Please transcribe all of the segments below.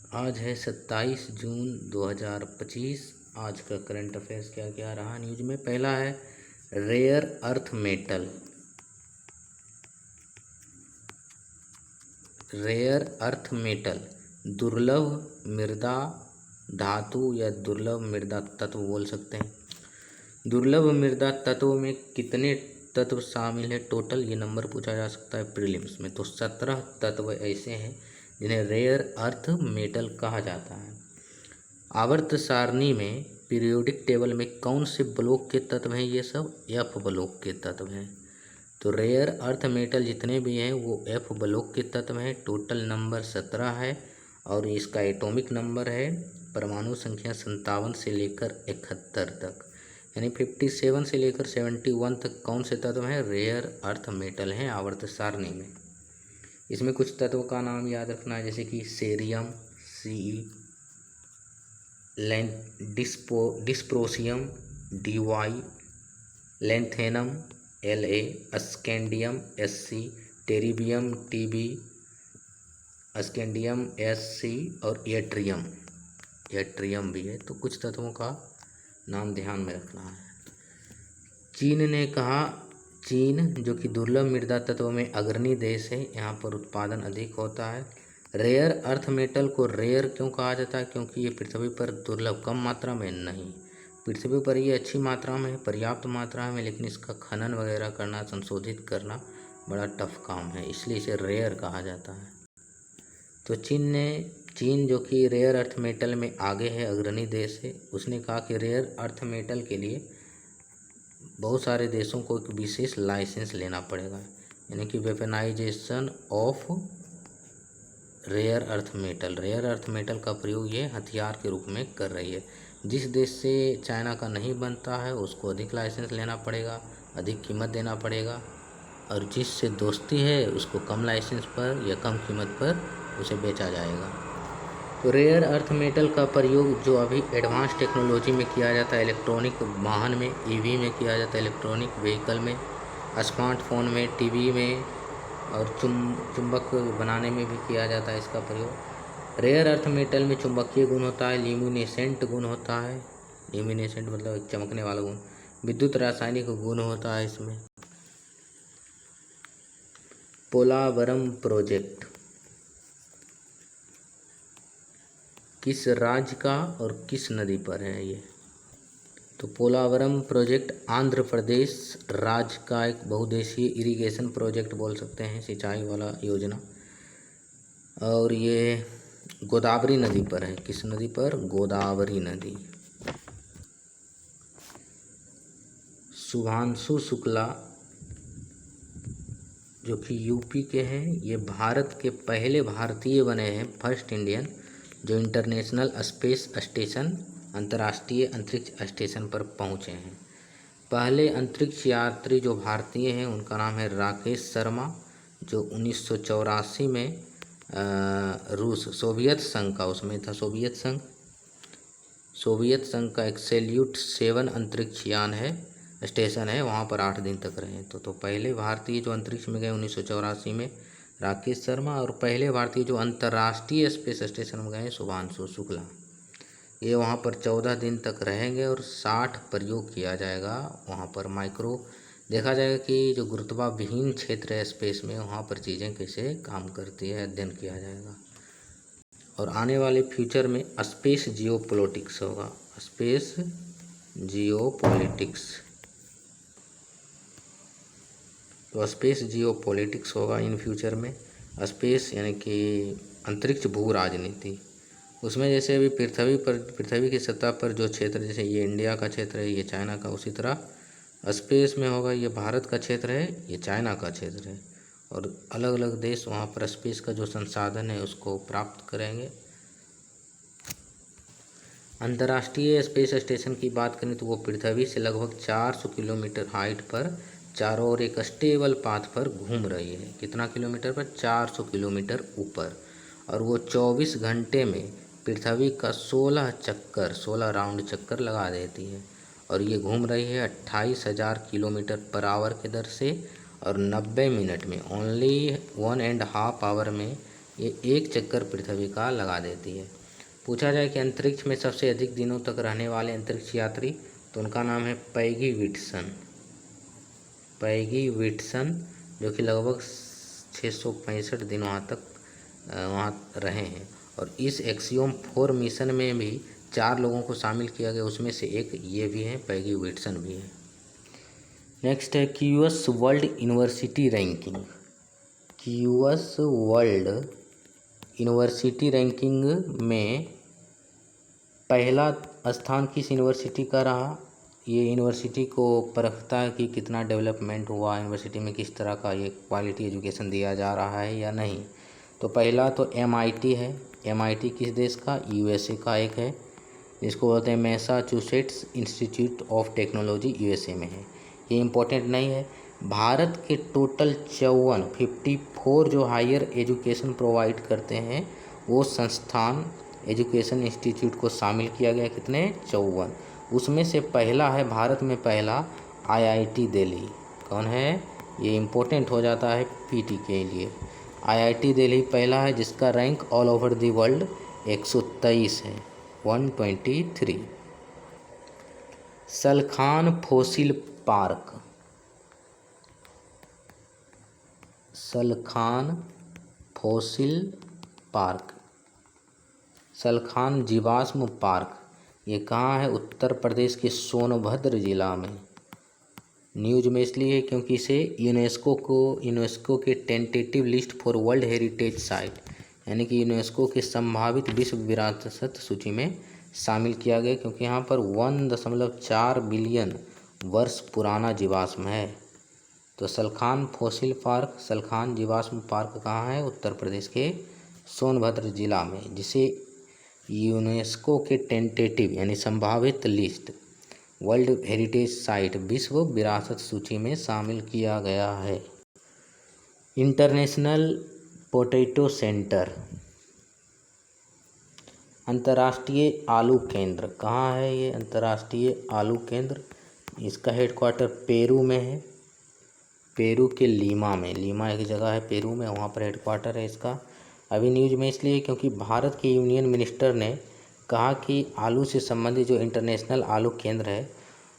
आज है 27 जून 2025। आज का करंट अफेयर्स क्या क्या रहा न्यूज में। पहला है rare earth metal. Rare earth metal दुर्लभ मृदा धातु या दुर्लभ मृदा तत्व बोल सकते हैं। दुर्लभ मृदा तत्व में कितने तत्व शामिल है टोटल, ये नंबर पूछा जा सकता है प्रीलिम्स में। तो 17 तत्व ऐसे हैं जिन्हें रेयर अर्थ मेटल कहा जाता है। आवर्त सारणी में पीरियोडिक टेबल में कौन से ब्लॉक के तत्व हैं? ये सब एफ ब्लॉक के तत्व हैं। तो रेयर अर्थ मेटल जितने भी हैं वो एफ ब्लॉक के तत्व हैं। टोटल नंबर 17 है और इसका एटॉमिक नंबर है परमाणु संख्या 57 से लेकर 71 तक, यानी 57 से लेकर 71 तक कौन से तत्व हैं? रेयर अर्थ मेटल हैं आवर्त सारणी में। इसमें कुछ तत्वों का नाम याद रखना है, जैसे कि cerium Ce, dysprosium Dy, lanthanum La, scandium Sc, टेरिबियम Tb, scandium Sc और एट्रियम भी है। तो कुछ तत्वों का नाम ध्यान में रखना है। चीन ने कहा, चीन जो कि दुर्लभ मृदा तत्वों में अग्रणी देश है, यहाँ पर उत्पादन अधिक होता है। रेयर अर्थ मेटल को रेयर क्यों कहा जाता है? क्योंकि ये पृथ्वी पर दुर्लभ, कम मात्रा में नहीं। पृथ्वी पर ये अच्छी मात्रा में है, पर्याप्त मात्रा में, लेकिन इसका खनन वगैरह करना, संशोधित करना बड़ा टफ काम है, इसलिए इसे रेयर कहा जाता है। तो चीन जो कि रेयर अर्थ मेटल में आगे है, अग्रणी देश है, उसने कहा कि रेयर अर्थ मेटल के लिए बहुत सारे देशों को एक विशेष लाइसेंस लेना पड़ेगा, यानी कि weaponization of rare earth metal. Rare earth metal का प्रयोग ये हथियार के रूप में कर रही है। जिस देश से चाइना का नहीं बनता है उसको अधिक लाइसेंस लेना पड़ेगा, अधिक कीमत देना पड़ेगा, और जिससे दोस्ती है उसको कम लाइसेंस पर या कम कीमत पर उसे बेचा जाएगा। तो रेयर अर्थ मेटल का प्रयोग जो अभी एडवांस टेक्नोलॉजी में किया जाता है, इलेक्ट्रॉनिक वाहन में, ईवी में किया जाता है, इलेक्ट्रॉनिक व्हीकल में, स्मार्टफोन में, टीवी में और चुंबक बनाने में भी किया जाता है इसका प्रयोग। रेयर अर्थ मेटल में चुंबकीय गुण होता है, ल्यूमिनेसेंट गुण होता है, ल्यूमिनेसेंट मतलब एक चमकने वाला गुण, विद्युत रासायनिक गुण होता है इसमें। पोलावरम प्रोजेक्ट किस राज्य का और किस नदी पर है ये? तो पोलावरम प्रोजेक्ट आंध्र प्रदेश राज्य का एक बहुउद्देशीय इरिगेशन प्रोजेक्ट बोल सकते हैं, सिंचाई वाला योजना, और ये गोदावरी नदी पर है। किस नदी पर? गोदावरी नदी। शुभांशु शुक्ला जो कि यूपी के हैं, ये भारत के पहले भारतीय बने हैं, फर्स्ट इंडियन, जो इंटरनेशनल स्पेस स्टेशन, अंतर्राष्ट्रीय अंतरिक्ष स्टेशन पर पहुंचे हैं। पहले अंतरिक्ष यात्री जो भारतीय हैं उनका नाम है राकेश शर्मा, जो 1984 में रूस सोवियत संघ का, उसमें था सोवियत संघ का एक सैल्यूट 7 अंतरिक्ष यान है, स्टेशन है, वहाँ पर 8 दिन तक रहे। तो पहले भारतीय जो अंतरिक्ष में गए 1984 में राकेश शर्मा, और पहले भारतीय जो अंतर्राष्ट्रीय स्पेस स्टेशन में गए शुभांशु शुक्ला। ये वहाँ पर 14 दिन तक रहेंगे और 60 प्रयोग किया जाएगा। वहाँ पर माइक्रो देखा जाएगा कि जो गुरुत्वा विहीन क्षेत्र है स्पेस में, वहाँ पर चीज़ें कैसे काम करती है, अध्ययन किया जाएगा। और आने वाले फ्यूचर में स्पेस जियोपॉलिटिक्स होगा, स्पेस जियोपॉलिटिक्स। तो स्पेस जियोपॉलिटिक्स होगा इन फ्यूचर में। स्पेस यानी कि अंतरिक्ष भू राजनीति, उसमें जैसे अभी पृथ्वी की सतह पर जो क्षेत्र, जैसे ये इंडिया का क्षेत्र है, ये चाइना का, उसी तरह स्पेस में होगा, ये भारत का क्षेत्र है, ये चाइना का क्षेत्र है, और अलग अलग देश वहाँ पर स्पेस का जो संसाधन है उसको प्राप्त करेंगे। अंतर्राष्ट्रीय स्पेस स्टेशन की बात करें तो वो पृथ्वी से लगभग 400 किलोमीटर हाइट पर चारों ओर एक स्टेबल पाथ पर घूम रही है। कितना किलोमीटर पर? 400 किलोमीटर ऊपर, और वो 24 घंटे में पृथ्वी का 16 राउंड चक्कर लगा देती है, और ये घूम रही है 28,000 किलोमीटर पर आवर के दर से, और 90 मिनट में, ओनली 1.5 आवर में ये एक चक्कर पृथ्वी का लगा देती है। पूछा जाए कि अंतरिक्ष में सबसे अधिक दिनों तक रहने वाले अंतरिक्ष यात्री, तो उनका नाम है पैगी विट्सन। पैगी विट्सन, जो कि लगभग 665 दिन वहाँ तक वहाँ रहे हैं। और इस एक्सियोम 4 मिशन में भी 4 लोगों को शामिल किया गया, उसमें से एक ये भी है, पैगी विट्सन भी है। नेक्स्ट है QS world university ranking. QS world university ranking में पहला स्थान किस यूनिवर्सिटी का रहा? ये यूनिवर्सिटी को परखता है कि कितना डेवलपमेंट हुआ यूनिवर्सिटी में, किस तरह का ये क्वालिटी एजुकेशन दिया जा रहा है या नहीं। तो पहला तो MIT है। MIT किस देश का? USA का एक है, जिसको बोलते हैं Massachusetts institute of technology, USA में है। ये इम्पोर्टेंट नहीं है। भारत के टोटल 54 जो हायर एजुकेशन प्रोवाइड करते हैं वो संस्थान एजुकेशन इंस्टीट्यूट को शामिल किया गया। कितने? 54। उसमें से पहला है, भारत में पहला IIT दिल्ली। कौन है? ये इम्पोर्टेंट हो जाता है PT के लिए। IIT दिल्ली पहला है, जिसका rank all over the world 123 है, 123। Salkhan fossil park. Salkhan fossil park, Salkhan जीवाश्म पार्क, ये कहाँ है? उत्तर प्रदेश के सोनभद्र जिला में। न्यूज में इसलिए है क्योंकि इसे यूनेस्को के tentative list for world heritage site, यानी कि यूनेस्को के संभावित विश्व विरासत सूची में शामिल किया गया, क्योंकि यहाँ पर 1.4 बिलियन वर्ष पुराना जीवाश्म है। तो सलखान फॉसिल पार्क, सलखान जीवाश्म पार्क कहाँ है? उत्तर प्रदेश के सोनभद्र जिला में, जिसे यूनेस्को के टेंटेटिव यानी संभावित लिस्ट वर्ल्ड हेरिटेज साइट विश्व विरासत सूची में शामिल किया गया है। इंटरनेशनल पोटैटो सेंटर, अंतर्राष्ट्रीय आलू केंद्र कहाँ है? ये अंतर्राष्ट्रीय आलू केंद्र, इसका हेडक्वार्टर पेरू में है। पेरू के लीमा में, लीमा एक जगह है पेरू में, वहाँ पर हेडक्वार्टर है इसका। अभी न्यूज में इसलिए क्योंकि भारत के यूनियन मिनिस्टर ने कहा कि आलू से संबंधित जो इंटरनेशनल आलू केंद्र है,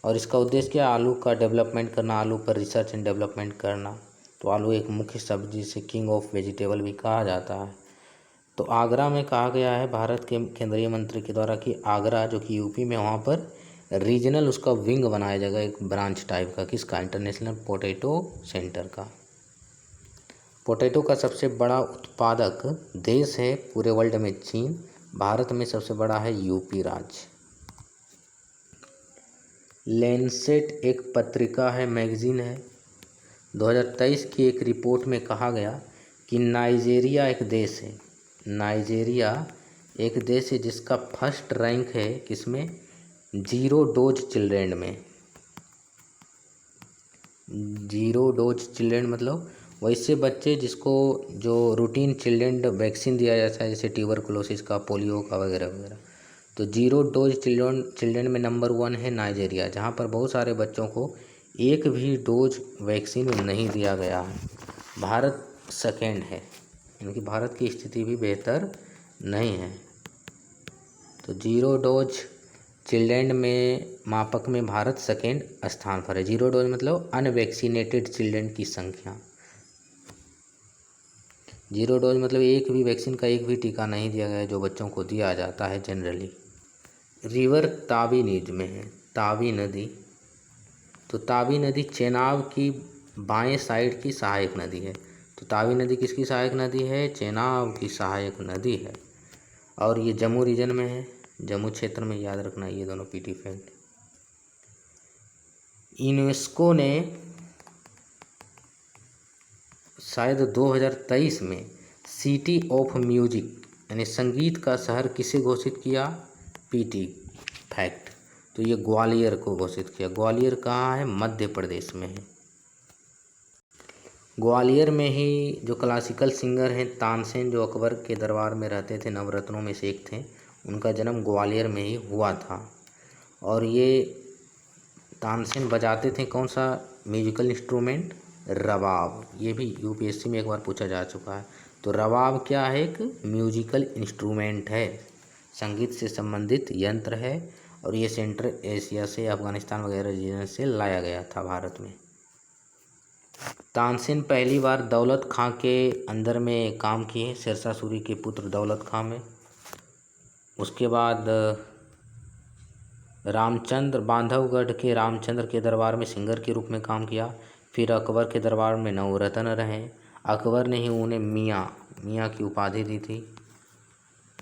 और इसका उद्देश्य क्या? आलू का डेवलपमेंट करना, आलू पर रिसर्च एंड डेवलपमेंट करना। तो आलू एक मुख्य सब्जी से किंग ऑफ वेजिटेबल भी कहा जाता है। तो आगरा में कहा गया है भारत के केंद्रीय मंत्री के द्वारा कि आगरा जो कि यूपी में, वहाँ पर रीजनल उसका विंग बनाया जाएगा, एक ब्रांच टाइप का। किसका? इंटरनेशनल पोटैटो सेंटर का। पोटैटो का सबसे बड़ा उत्पादक देश है पूरे वर्ल्ड में चीन। भारत में सबसे बड़ा है यूपी राज्य। लैंसेट एक पत्रिका है, मैगजीन है। 2023 की एक रिपोर्ट में कहा गया कि नाइजीरिया एक देश है, नाइजीरिया एक देश है जिसका फर्स्ट रैंक है किसमें? 0 डोज चिल्ड्रेन में। 0 डोज चिल्ड्रेन मतलब वैसे बच्चे जिसको जो रूटीन चिल्ड्रेन वैक्सीन दिया जाता है, जैसे ट्यूबरकुलोसिस का, पोलियो का वगैरह वगैरह। तो 0 डोज चिल्ड्रेन में नंबर 1 है नाइजीरिया, जहाँ पर बहुत सारे बच्चों को एक भी डोज वैक्सीन नहीं दिया गया है। भारत सेकेंड है, यानी कि भारत की स्थिति भी बेहतर नहीं है। तो 0 डोज चिल्ड्रेन में मापक में भारत सेकेंड स्थान पर है। 0 डोज मतलब अनवैक्सीनेटेड चिल्ड्रेन की संख्या। 0 डोज मतलब एक भी वैक्सीन का एक भी टीका नहीं दिया गया है, जो बच्चों को दिया जाता है जनरली। रिवर तावी न्यूज में है, तावी नदी। तो तावी नदी चेनाब की बाएं साइड की सहायक नदी है। तो तावी नदी किसकी सहायक नदी है? चेनाब की सहायक नदी है। और ये जम्मू रीजन में है, जम्मू क्षेत्र में, याद रखना ये दोनों PT फैक्ट। यूनेस्को ने शायद 2023 में सिटी ऑफ म्यूजिक यानी संगीत का शहर किसे घोषित किया? PT fact. तो ये ग्वालियर को घोषित किया। ग्वालियर कहाँ है? मध्य प्रदेश में है। ग्वालियर में ही जो क्लासिकल सिंगर हैं तानसेन, जो अकबर के दरबार में रहते थे, नवरत्नों में से एक थे, उनका जन्म ग्वालियर में ही हुआ था। और ये तानसेन बजाते थे कौन सा म्यूजिकल इंस्ट्रूमेंट? रबाब। ये भी UPSC में एक बार पूछा जा चुका है। तो रबाब क्या है? एक म्यूजिकल इंस्ट्रूमेंट है, संगीत से संबंधित यंत्र है, और ये सेंट्रल एशिया से, अफगानिस्तान वगैरह रीजन से लाया गया था भारत में। तानसेन पहली बार दौलत खां के अंदर में काम किए, शेरशाह सूरी के पुत्र दौलत खां में। उसके बाद रामचंद्र, बांधवगढ़ के रामचंद्र के दरबार में सिंगर के रूप में काम किया। फिर अकबर के दरबार में नवरत्न रहे। अकबर ने ही उन्हें मियाँ की उपाधि दी थी।